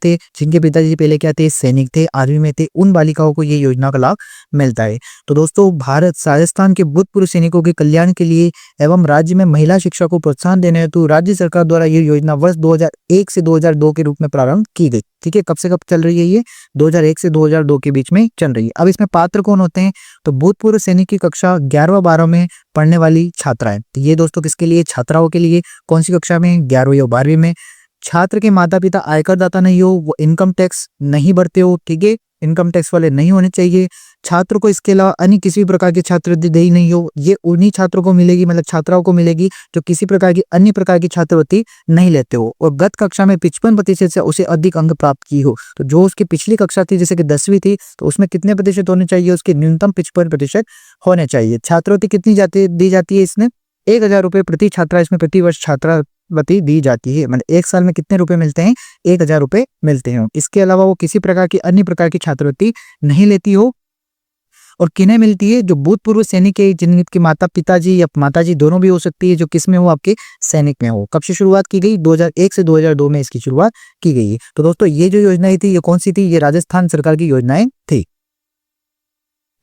थे? सैनिक थे, आर्मी में थे, उन बालिकाओं को ये योजना का लाभ मिलता है। तो दोस्तों भारत राजस्थान के भूतपूर्व सैनिकों के कल्याण के लिए एवं राज्य में महिला शिक्षा को प्रोत्साहन देने हेतु राज्य सरकार द्वारा ये योजना वर्ष 2001 से 2002 के रूप में प्रारंभ की गई। ठीक है, कब से कब चल रही है? ये 2001 से 2002 के बीच में चल रही है। अब इसमें पात्र कौन होते हैं? तो भूतपूर्व सैनिक की कक्षा 11-12 में पढ़ने वाली छात्राएं। तो ये दोस्तों किसके लिए? छात्राओं के लिए। कौन सी कक्षा में? 11वीं या 12वीं में। छात्र के माता पिता आयकर दाता नहीं हो, वो इनकम टैक्स नहीं भरते हो। ठीक है, इनकम टैक्स वाले नहीं होने चाहिए। छात्र को इसके अलावा अन्य किसी भी प्रकार की छात्रवृत्ति दी नहीं हो, ये उन्हीं छात्रों को मिलेगी, मतलब छात्राओं को मिलेगी जो किसी प्रकार की अन्य प्रकार की छात्रवृत्ति नहीं लेते हो। और गत कक्षा में 55% से उसे अधिक अंक प्राप्त की हो। तो जो उसकी पिछली कक्षा थी, जैसे कि 10वीं थी, तो उसमें कितने प्रतिशत होने चाहिए? उसके न्यूनतम 55% होने चाहिए। छात्रवृत्ति कितनी दी जाती है इसमें? 1,000 रुपए प्रति छात्रा इसमें प्रति वर्ष छात्रवृत्ति दी जाती है। मतलब एक साल में कितने रुपए मिलते हैं? 1,000 रुपए मिलते हैं। इसके अलावा वो किसी प्रकार की अन्य प्रकार की छात्रवृत्ति नहीं लेती हो। और किन्हें मिलती है? जो भूतपूर्व सैनिक है, जिनके माता पिताजी या माताजी दोनों भी हो सकती है, जो किसमें हो? आपके सैनिक में हो। कब से शुरुआत की गई? 2001 से 2002 में इसकी शुरुआत की गई है। तो दोस्तों ये जो योजनाएं थी, ये कौन सी थी? ये राजस्थान सरकार की योजनाएं थी।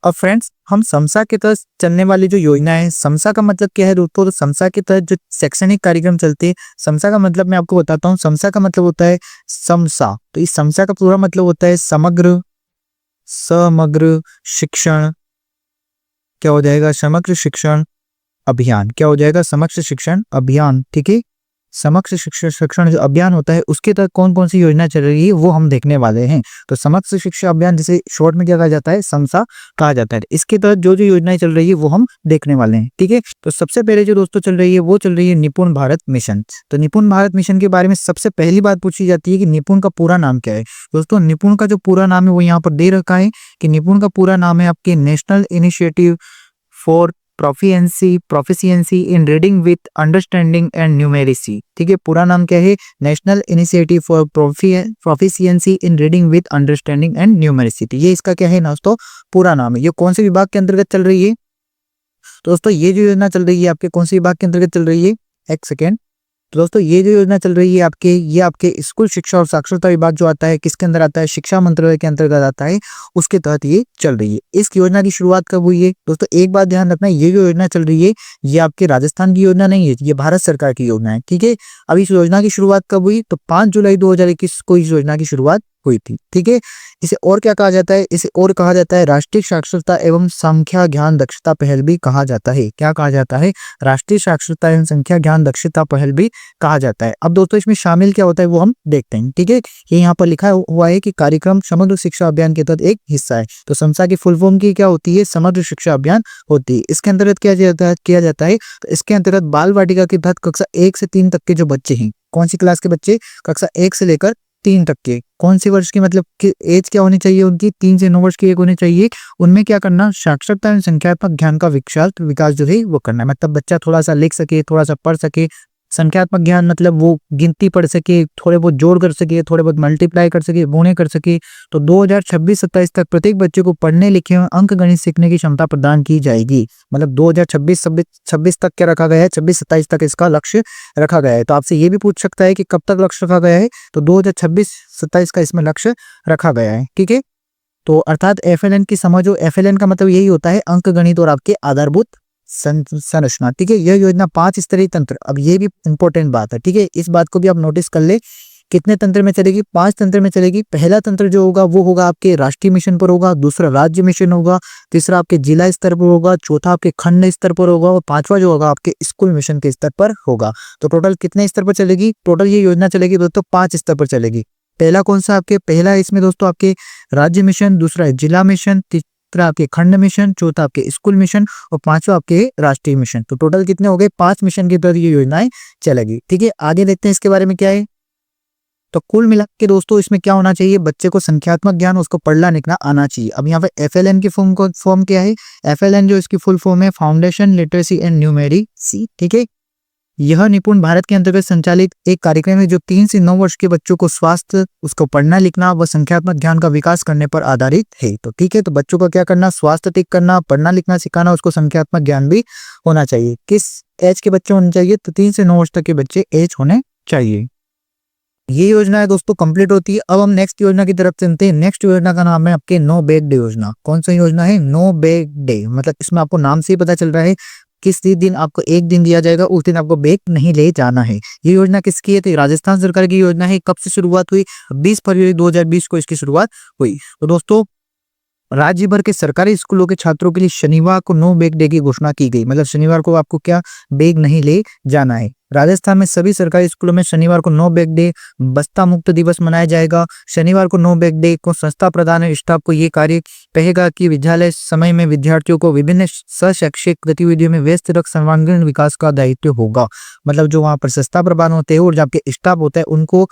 अब फ्रेंड्स, हम समसा के तहत चलने वाली जो योजना है, समसा का मतलब क्या है दोस्तों? तो समसा के तहत जो शैक्षणिक कार्यक्रम चलते हैं, समसा का मतलब मैं आपको बताता हूँ। समसा का मतलब होता है समसा। तो इस समसा का पूरा मतलब होता है समग्र शिक्षण। क्या हो जाएगा? समग्र शिक्षण अभियान। क्या हो जाएगा? समग्र शिक्षण अभियान। ठीक है, समग्र शिक्षण जो अभियान होता है, उसके तहत कौन कौन सी योजना चल रही है वो हम देखने वाले हैं। तो समग्र शिक्षा अभियान, जिसे शॉर्ट में क्या कहा जाता है? समसा कहा जाता है। इसके तहत जो जो योजनाएं चल रही है वो हम देखने वाले हैं। ठीक है, तो सबसे पहले जो दोस्तों चल रही है वो चल रही है निपुण भारत मिशन। तो निपुण भारत मिशन के बारे में सबसे पहली बात पूछी जाती है कि निपुण का पूरा नाम क्या है। दोस्तों निपुण का जो पूरा नाम है वो यहाँ पर दे रखा है कि निपुण का पूरा नाम है आपके national initiative for proficiency in reading with understanding and numeracy. ठीक है, पूरा नाम क्या है? National initiative for proficiency in reading with understanding and numeracy. ये इसका क्या है दोस्तों? पूरा नाम है। ये कौन से विभाग के अंतर्गत चल रही है? तो दोस्तों ये जो योजना चल रही है आपके कौन से विभाग के अंतर्गत चल रही है? एक सेकेंड। तो दोस्तों ये जो योजना चल रही है आपके, ये आपके स्कूल शिक्षा और साक्षरता विभाग जो आता है, किसके अंदर आता है? शिक्षा मंत्रालय के अंतर्गत आता है, उसके तहत ये चल रही है। इस योजना की शुरुआत कब हुई है? दोस्तों एक बात ध्यान रखना, ये जो योजना चल रही है ये आपके राजस्थान की योजना नहीं है, ये भारत सरकार की योजना है। ठीक है, अब इस योजना की शुरुआत कब हुई? तो 5 जुलाई 2021 को इस योजना की शुरुआत हुई थी। ठीक है, इसे और क्या कहा जाता है? इसे और कहा जाता है राष्ट्रीय साक्षरता एवं संख्या ज्ञान दक्षता पहल भी कहा जाता है। क्या कहा जाता है? राष्ट्रीय साक्षरता एवं संख्या ज्ञान दक्षता पहल भी कहा जाता है। अब दोस्तों इसमें शामिल क्या होता है वो हम देखते हैं। ठीक है, ये यहाँ पर लिखा हुआ है कि कार्यक्रम समग्र शिक्षा अभियान के तहत एक हिस्सा है। तो समसा की फुल फॉर्म की क्या होती है? समग्र शिक्षा अभियान होती है। इसके अंतर्गत किया जाता है तो इसके अंतर्गत बाल वाटिका के तहत कक्षा 1 से 3 तक के जो बच्चे हैं, कौन सी क्लास के बच्चे? कक्षा 1 से लेकर 3 तक के, कौन सी वर्ष की, मतलब कि एज क्या होनी चाहिए उनकी? 3 से 9 वर्ष की एक होनी चाहिए। उनमें क्या करना? साक्षरता एवं संख्यात्मक ज्ञान का विकास जो है वो करना है। मतलब बच्चा थोड़ा सा लिख सके, थोड़ा सा पढ़ सके। संख्यात्मक ज्ञान मतलब वो गिनती पढ़ सके, थोड़े बहुत जोड़ कर सके, थोड़े बहुत मल्टीप्लाई कर सके, गुणे कर सके। तो 2026-27 तक प्रत्येक बच्चे को पढ़ने लिखने और अंक गणित सीखने की क्षमता प्रदान की जाएगी। मतलब 2026 तक क्या रखा गया है? 26-27 तक इसका लक्ष्य रखा गया है। तो आपसे ये भी पूछ सकता है कि कब तक लक्ष्य रखा गया है? तो 2026-27 का इसमें लक्ष्य रखा गया है। ठीक है, तो अर्थात FLN की समझो, FLN का मतलब यही होता है अंक गणित और आपके आधारभूत संरचना। ठीक है, यह योजना 5 स्तरीय तंत्र, अब ये भी इंपॉर्टेंट बात है। ठीक है, इस बात को भी आप नोटिस कर ले, कितने तंत्र में चलेगी? 5 तंत्र में चलेगी। पहला तंत्र जो होगा वो होगा आपके राष्ट्रीय मिशन पर होगा, दूसरा राज्य मिशन होगा, तीसरा आपके जिला स्तर पर होगा, चौथा आपके खंड स्तर पर होगा और 5वां जो होगा आपके स्कूल मिशन के स्तर पर होगा। तो टोटल कितने स्तर पर चलेगी? टोटल ये योजना चलेगी दोस्तों 5 स्तर पर चलेगी। पहला कौन सा आपके? पहला इसमें दोस्तों आपके राज्य मिशन, दूसरा है जिला मिशन, तीसरा आपके खंड मिशन, चौथा आपके स्कूल मिशन और 5वां आपके राष्ट्रीय मिशन। तो टोटल कितने हो गए? 5 मिशन के तहत ये योजनाएं चलेगी। ठीक है, आगे देखते हैं इसके बारे में क्या है। तो कुल मिला के दोस्तों इसमें क्या होना चाहिए? बच्चे को संख्यात्मक ज्ञान, उसको पढ़ना लिखना आना चाहिए। अब यहाँ पे FLN की फॉर्म क्या है? FLN जो इसकी फुल फॉर्म है फाउंडेशन लिटरेसी एंड न्यूमेरिसी। ठीक है, यह निपुण भारत के अंतर्गत संचालित एक कार्यक्रम है जो 3 से 9 वर्ष के बच्चों को स्वास्थ्य, उसको पढ़ना लिखना व संख्यात्मक ज्ञान का विकास करने पर आधारित है। तो ठीक है, तो बच्चों का क्या करना? स्वास्थ्य ठीक करना, पढ़ना लिखना सिखाना, उसको संख्यात्मक ज्ञान भी होना चाहिए। किस एज के बच्चे होने चाहिए? तो 3 से 9 वर्ष तक के बच्चे एज होने चाहिए। ये योजना है दोस्तों कंप्लीट होती है। अब हम नेक्स्ट योजना की तरफ चलते हैं। नेक्स्ट योजना का नाम है आपके नो बैग डे योजना। कौन सा योजना है? No bag day. मतलब इसमें आपको नाम से ही पता चल रहा है किसी दिन आपको एक दिन दिया जाएगा, उस दिन आपको बैग नहीं ले जाना है। ये योजना किसकी है? तो राजस्थान सरकार की योजना है। कब से शुरुआत हुई? 20 फरवरी 2020 को इसकी शुरुआत हुई। तो दोस्तों राज्य भर के सरकारी स्कूलों के छात्रों के लिए शनिवार को नो बैग डे की घोषणा की गई। मतलब शनिवार को आपको क्या? बैग नहीं ले जाना है। राजस्थान में सभी सरकारी स्कूलों में शनिवार को नो बैग डे, बस्ता मुक्त दिवस मनाया जाएगा। शनिवार को नो बैग डे को संस्था प्रधान स्टाफ को ये कार्य कहेगा कि विद्यालय समय में विद्यार्थियों को विभिन्न शैक्षिक गतिविधियों में व्यस्त रख सर्वांगीण विकास का दायित्व होगा। मतलब जो वहां पर संस्था प्रधान होते हैं और जो आपके स्टाफ होता है उनको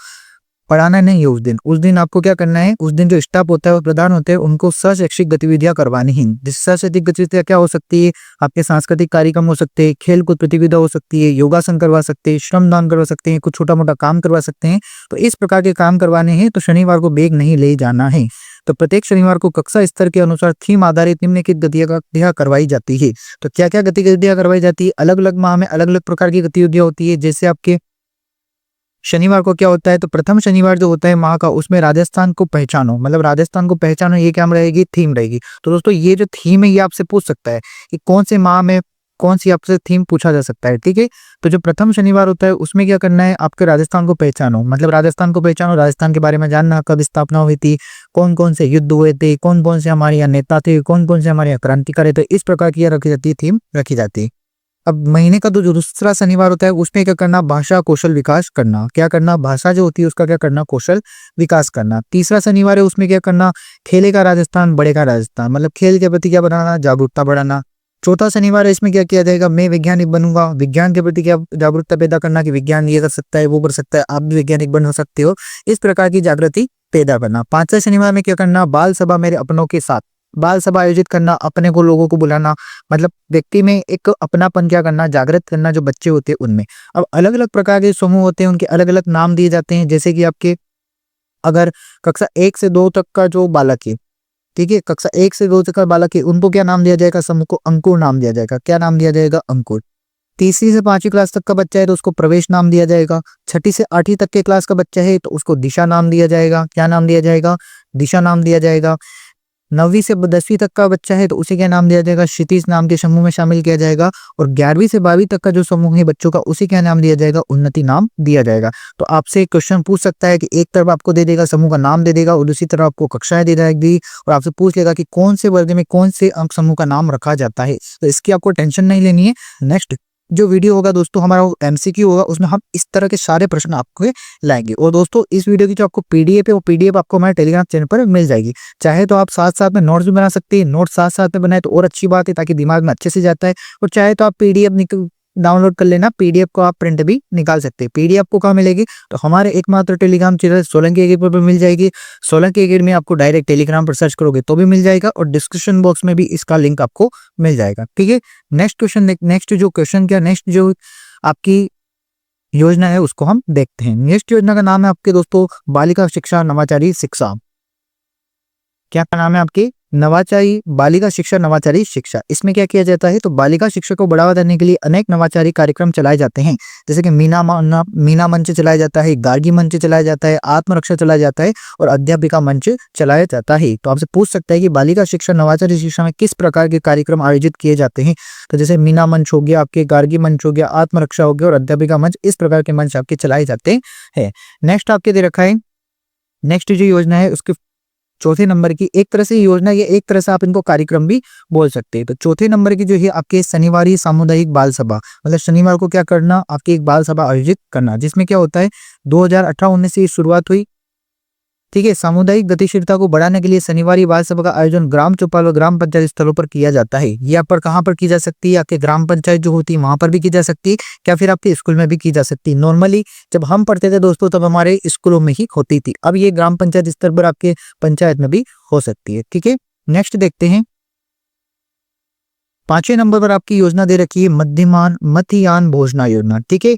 पढ़ाना नहीं है उस दिन आपको क्या करना है? उस दिन जो स्टाफ होता है वो प्रधान होते हैं, उनको शैक्षिक गतिविधियां करवानी है। जिस शैक्षिक गतिविधियां क्या हो सकती है? आपके सांस्कृतिक कार्यक्रम हो सकते हैं, खेल कूद प्रतियोगिता हो सकती है, योगासन करवा सकते हैं, श्रमदान करवा सकते हैं, कुछ छोटा मोटा काम करवा सकते हैं। तो इस प्रकार के काम करवाने हैं तो शनिवार को बैग नहीं ले जाना है। तो प्रत्येक शनिवार को कक्षा स्तर के अनुसार थीम आधारित निम्नलिखित गतिविधियां करवाई जाती है। तो क्या क्या गतिविधियां करवाई जाती है? अलग अलग माह में अलग अलग प्रकार की गतिविधियां होती है। जैसे आपके शनिवार को क्या होता है? तो प्रथम शनिवार जो होता है माह का, उसमें राजस्थान को पहचानो। मतलब राजस्थान को पहचानो, ये क्या रहेगी? थीम रहेगी। तो दोस्तों ये जो थीम है ये आपसे पूछ सकता है कि कौन से माह में कौन सी आपसे थीम पूछा जा सकता है। ठीक है, तो जो प्रथम शनिवार होता है उसमें क्या करना है? आपके राजस्थान को पहचानो। मतलब राजस्थान को पहचानो, राजस्थान के बारे में जानना, कब स्थापना हुई थी, कौन कौन से युद्ध हुए थे, कौन कौन से हमारे यहाँ नेता थे, कौन कौन से हमारे यहाँ क्रांतिकारी थे। इस प्रकार की रखी जाती है, थीम रखी जाती है। अब महीने का जो दूसरा शनिवार होता है उसमें क्या करना? भाषा कौशल विकास करना। क्या करना? भाषा जो होती है उसका क्या करना? कौशल विकास करना। तीसरा शनिवार है उसमें क्या करना? खेलेगा राजस्थान बढ़ेगा राजस्थान। मतलब खेल के प्रति क्या बनाना? जागरूकता बढ़ाना। चौथा शनिवार है इसमें क्या किया जाएगा? मैं वैज्ञानिक बनूंगा। विज्ञान के प्रति क्या जागरूकता पैदा करना कि विज्ञान ये कर सकता है, वो कर सकता है, आप भी वैज्ञानिक बन सकते हो। इस प्रकार की जागृति पैदा करना। 5वें शनिवार में क्या करना? बाल सभा मेरे अपनों के साथ। बाल सभा आयोजित करना, अपने को लोगों को बुलाना, मतलब व्यक्ति में एक अपनापन क्या करना, जागृत करना जो बच्चे होते हैं उनमें। अब अलग अलग प्रकार के समूह होते हैं, उनके अलग अलग नाम दिए जाते हैं। जैसे कि आपके अगर कक्षा 1 से 2 तक का जो बालक है, ठीक है, कक्षा 1 से 2 तक का बालक है, उनको क्या नाम दिया जाएगा, समूह को अंकुर नाम दिया जाएगा। क्या नाम दिया जाएगा, अंकुर। तीसरी से 5वीं क्लास तक का बच्चा है तो उसको प्रवेश नाम दिया जाएगा। छठी से 8वीं तक के क्लास का बच्चा है तो उसको दिशा नाम दिया जाएगा। क्या नाम दिया जाएगा, दिशा नाम दिया जाएगा। 9वीं से 10वीं तक का बच्चा है तो उसे क्या नाम दिया जाएगा, क्षितिज नाम के समूह में शामिल किया जाएगा। और 11वीं से 12वीं तक का जो समूह है बच्चों का, उसे क्या नाम दिया जाएगा, उन्नति नाम दिया जाएगा। तो आपसे एक क्वेश्चन पूछ सकता है कि एक तरफ आपको दे देगा, समूह का नाम दे देगा, और दूसरी तरफ आपको कक्षाएं दे देगी, और आपसे पूछ लेगा कि कौन से वर्ग में कौन से अंक समूह का नाम रखा जाता है। तो इसकी आपको टेंशन नहीं लेनी है। नेक्स्ट जो वीडियो होगा दोस्तों हमारा वो एमसीक्यू होगा, उसमें हम इस तरह के सारे प्रश्न आपको लाएंगे। और दोस्तों इस वीडियो की जो आपको पीडीएफ है, वो पीडीएफ आपको हमारे टेलीग्राम चैनल पर मिल जाएगी। चाहे तो आप साथ साथ में नोट्स भी बना सकते हैं, नोट्स साथ साथ में बनाए तो और अच्छी बात है, ताकि दिमाग में अच्छे से जाता है। और चाहे तो आप पीडीएफ डाउनलोड कर लेना, पीडीएफ को आप प्रिंट भी निकाल सकते हैं। पीडीएफ को कहाँ मिलेगी, तो हमारे एकमात्र टेलीग्राम चैनल सोलंकी एकेडमी पर मिल जाएगी। सोलंकी एकेडमी आपको डायरेक्ट टेलीग्राम पर सर्च करोगे तो भी मिल जाएगा, और डिस्क्रिप्शन बॉक्स में भी इसका लिंक आपको मिल जाएगा। ठीक है, नेक्स्ट जो आपकी योजना है उसको हम देखते हैं। नेक्स्ट योजना का नाम है आपके दोस्तों बालिका शिक्षा नवाचारी शिक्षा। क्या नाम है आपकी, नवाचारी बालिका शिक्षा नवाचारी शिक्षा। इसमें क्या किया जाता है, तो बालिका शिक्षा को बढ़ावा देने के लिए अनेक नवाचारी कार्यक्रम चलाए जाते हैं। जैसे कि मीना मंच चलाया जाता है, गार्गी मंच चलाया जाता है, आत्मरक्षा चलाया जाता है, और अध्यापिका मंच चलाया जाता है। तो आपसे पूछ सकता है कि बालिका शिक्षा नवाचारी शिक्षा में किस प्रकार के कार्यक्रम आयोजित किए जाते हैं। तो जैसे मीना मंच हो गया, आपके गार्गी मंच हो गया, आत्मरक्षा हो गया, और अध्यापिका मंच, इस प्रकार के मंच आपके चलाए जाते हैं। नेक्स्ट आपके दे रखा है, नेक्स्ट जो योजना है उसके चौथे नंबर की, एक तरह से योजना, ये एक तरह से आप इनको कार्यक्रम भी बोल सकते हैं। तो चौथे नंबर की जो है आपके शनिवारी सामुदायिक बाल सभा, मतलब शनिवार को क्या करना, आपकी एक बाल सभा आयोजित करना, जिसमें क्या होता है 2018-19 से शुरुआत हुई। ठीक है, सामुदायिक गतिशीलता को बढ़ाने के लिए शनिवारी बाल सभा का आयोजन ग्राम चौपाल और ग्राम पंचायत स्थलों पर किया जाता है। ये आप पर कहाँ पर की जा सकती है, आपके ग्राम पंचायत जो होती है वहां पर भी की जा सकती है, या फिर आपके स्कूल में भी की जा सकती है। नॉर्मली जब हम पढ़ते थे दोस्तों तब हमारे स्कूलों में ही होती थी, अब ये ग्राम पंचायत स्तर पर आपके पंचायत में भी हो सकती है। ठीक है, नेक्स्ट देखते हैं। 5वें नंबर पर आपकी योजना दे रखी है मध्याह्न भोजना योजना। ठीक है,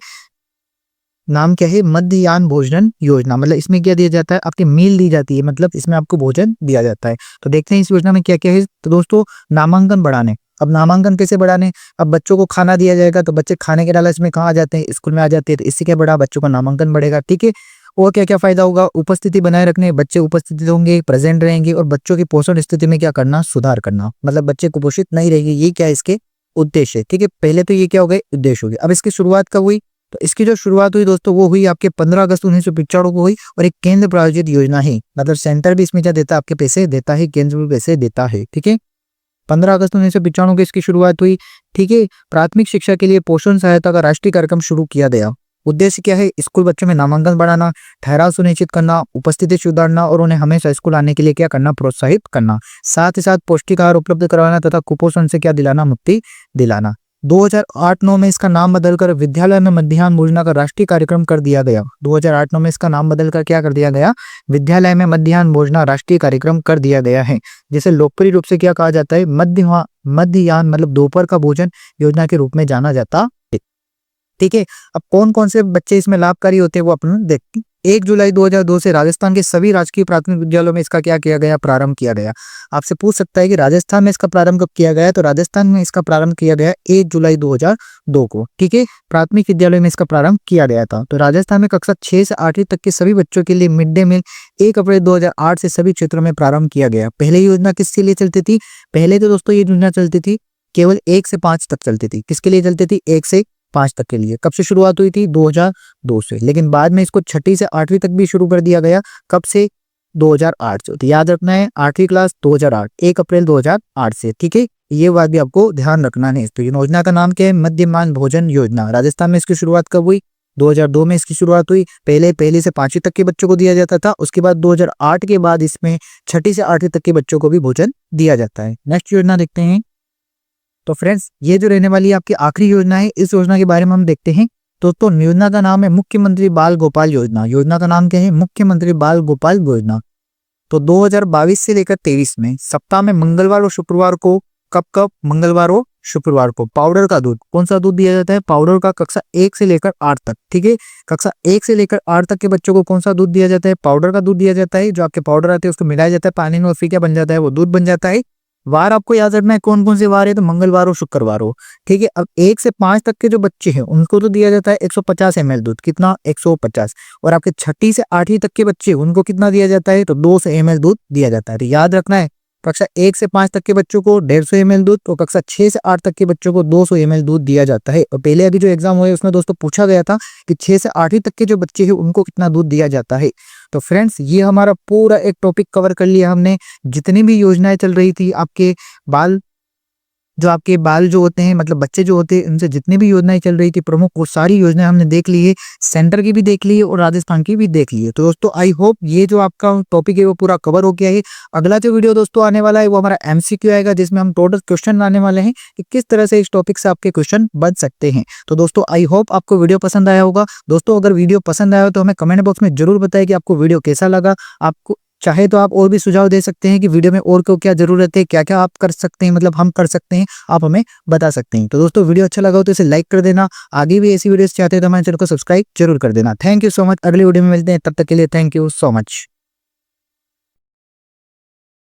नाम क्या है, मध्याह्न भोजन योजना। मतलब इसमें क्या दिया जाता है, आपकी मील दी जाती है, मतलब इसमें आपको भोजन दिया जाता है। तो देखते हैं इस योजना में क्या क्या है। तो दोस्तों नामांकन बढ़ाने, अब नामांकन कैसे बढ़ाने, अब बच्चों को खाना दिया जाएगा तो बच्चे खाने के लालच में कहाँ आ जाते हैं, स्कूल में आ जाते हैं, तो इससे क्या बढ़ा, बच्चों का नामांकन बढ़ेगा। ठीक है, और क्या क्या फायदा होगा, उपस्थिति बनाए रखने, बच्चे उपस्थित होंगे, प्रेजेंट रहेंगे, और बच्चों की पोषण स्थिति में क्या करना, सुधार करना, मतलब बच्चे कुपोषित नहीं रहेंगे। ये क्या है, इसके उद्देश्य है। ठीक है, पहले तो ये क्या हो गए, उद्देश्य हो गए। अब इसकी शुरुआत कब हुई, तो इसकी जो शुरुआत हुई दोस्तों वो हुई आपके 15 अगस्त 1995 को हुई, और एक केंद्र प्रायोजित योजना है। मतलब सेंटर भी इसमें क्या देता है, आपके पैसे देता है, केंद्र भी पैसे देता है। ठीक है, 15 अगस्त 1995 को इसकी शुरुआत हुई। ठीक है, प्राथमिक शिक्षा के लिए पोषण सहायता का राष्ट्रीय कार्यक्रम शुरू किया गया। उद्देश्य क्या है, स्कूल बच्चों में नामांकन बढ़ाना, ठहराव सुनिश्चित करना, उपस्थिति सुधारना, और उन्हें हमेशा स्कूल आने के लिए क्या करना, प्रोत्साहित करना। साथ ही साथ पौष्टिक आहार उपलब्ध करवाना तथा कुपोषण से क्या दिलाना, मुक्ति दिलाना। 2008-9 में इसका नाम बदलकर विद्यालय में मध्याह्न भोजना का राष्ट्रीय कार्यक्रम कर दिया गया। 2008-9 में इसका नाम बदलकर क्या कर दिया गया, विद्यालय में मध्याह्न भोजना राष्ट्रीय कार्यक्रम कर दिया गया है, जिसे लोकप्रिय रूप से क्या कहा जाता है, मध्याह्न मतलब दोपहर का भोजन योजना के रूप में जाना जाता है। ठीक है, अब कौन कौन से बच्चे इसमें लाभकारी होते हैं वो अपन देखते हैं। 1 जुलाई 2002 से राजस्थान के सभी राजकीय प्राथमिक विद्यालयों में इसका क्या किया गया, प्रारंभ किया गया। आपसे पूछ सकता है कि राजस्थान में इसका प्रारंभ कब किया गया, तो राजस्थान में इसका प्रारंभ किया गया 1 जुलाई 2002 को। ठीक है, प्राथमिक विद्यालय में इसका प्रारंभ किया गया था। तो राजस्थान में कक्षा 6 से 8वीं तक के सभी बच्चों के लिए मिड डे मील 1 अप्रैल 2008 से सभी क्षेत्रों में प्रारंभ किया गया। पहले योजना किसके लिए चलती थी, पहले तो दोस्तों ये योजना चलती थी केवल 1 से 5 तक चलती थी। किसके लिए चलती थी, 1 से 5 तक के लिए। कब से शुरुआत हुई थी, 2002 से, लेकिन बाद में इसको 6ठी से 8वीं तक भी शुरू कर दिया गया। कब से, 2008 से। तो याद रखना है 8वीं क्लास 2008, 1 अप्रैल 2008 से। ठीक है, ये बात भी आपको ध्यान रखना है। तो योजना का नाम क्या है, मध्याह्न भोजन योजना। राजस्थान में इसकी शुरुआत कब हुई, 2002 में इसकी शुरुआत हुई। पहले 1 से 5वीं तक के बच्चों को दिया जाता था, उसके बाद 2008 के बाद इसमें 6ठी से 8वीं तक के बच्चों को भी भोजन दिया जाता है। नेक्स्ट योजना देखते हैं। तो फ्रेंड्स ये जो रहने वाली आपकी आखिरी योजना है, इस योजना के बारे में हम देखते हैं। तो योजना का नाम है मुख्यमंत्री बाल गोपाल योजना। योजना का नाम क्या है, मुख्यमंत्री बाल गोपाल योजना। तो 2022 से लेकर 23 में सप्ताह में मंगलवार और शुक्रवार को कब मंगलवार और शुक्रवार को पाउडर का दूध, कौन सा दूध दिया जाता है? पाउडर का, कक्षा 1 से लेकर 8 तक। ठीक है, कक्षा 1 से लेकर 8 तक के बच्चों को कौन सा दूध दिया जाता है? पाउडर का दूध दिया जाता है। जो आपके पाउडर आते हैं उसको मिलाया जाता है पानी में और फिर क्या बन जाता है? वो दूध बन जाता है। वार आपको याद रखना है कौन कौन से वार है, तो मंगलवार और शुक्रवार हो। ठीक है, अब 1 से 5 तक के जो बच्चे हैं उनको तो दिया जाता है 150 ml दूध। कितना? 150। और आपके 6ठी से 8वीं तक के बच्चे उनको कितना दिया जाता है? तो 200 ml दूध दिया जाता है। तो याद रखना है, कक्षा 1 से 5 तक के बच्चों को 150 ml दूध, तो कक्षा 6 से 8 तक के बच्चों को 200 ml दूध दिया जाता है। और पहले अभी जो एग्जाम हुए उसमें दोस्तों पूछा गया था कि 6 से 8वीं तक के जो बच्चे हैं उनको कितना दूध दिया जाता है। तो फ्रेंड्स, ये हमारा पूरा एक टॉपिक कवर कर लिया हमने। जितनी भी योजनाएं चल रही थी आपके बाल जो होते हैं, मतलब बच्चे जो होते हैं, उनसे जितनी भी योजनाएं चल रही थी प्रमुख, वो सारी योजनाएं हमने देख ली है। सेंटर की भी देख ली है और राजस्थान की भी देख ली है। तो दोस्तों आई होप ये जो आपका टॉपिक है वो पूरा कवर हो गया है। अगला जो वीडियो दोस्तों आने वाला है वो हमारा MCQ आएगा, जिसमें हम टोटल क्वेश्चन लाने वाले हैं कि किस तरह से इस टॉपिक से आपके क्वेश्चन बन सकते हैं। तो दोस्तों आई होप आपको वीडियो पसंद आया होगा। दोस्तों अगर वीडियो पसंद आया हो तो हमें कमेंट बॉक्स में जरूर बताएं कि आपको वीडियो कैसा लगा। आपको चाहे तो आप और भी सुझाव दे सकते हैं कि वीडियो में और क्या जरूरत है, क्या क्या आप कर सकते हैं, मतलब हम कर सकते हैं, आप हमें बता सकते हैं। तो दोस्तों वीडियो अच्छा लगा हो तो इसे लाइक कर देना। आगे भी ऐसी वीडियोस चाहते हैं तो हमारे चैनल को सब्सक्राइब जरूर कर देना। Thank you so much. अगली वीडियो में मिलते हैं, तब तक के लिए थैंक यू सो मच।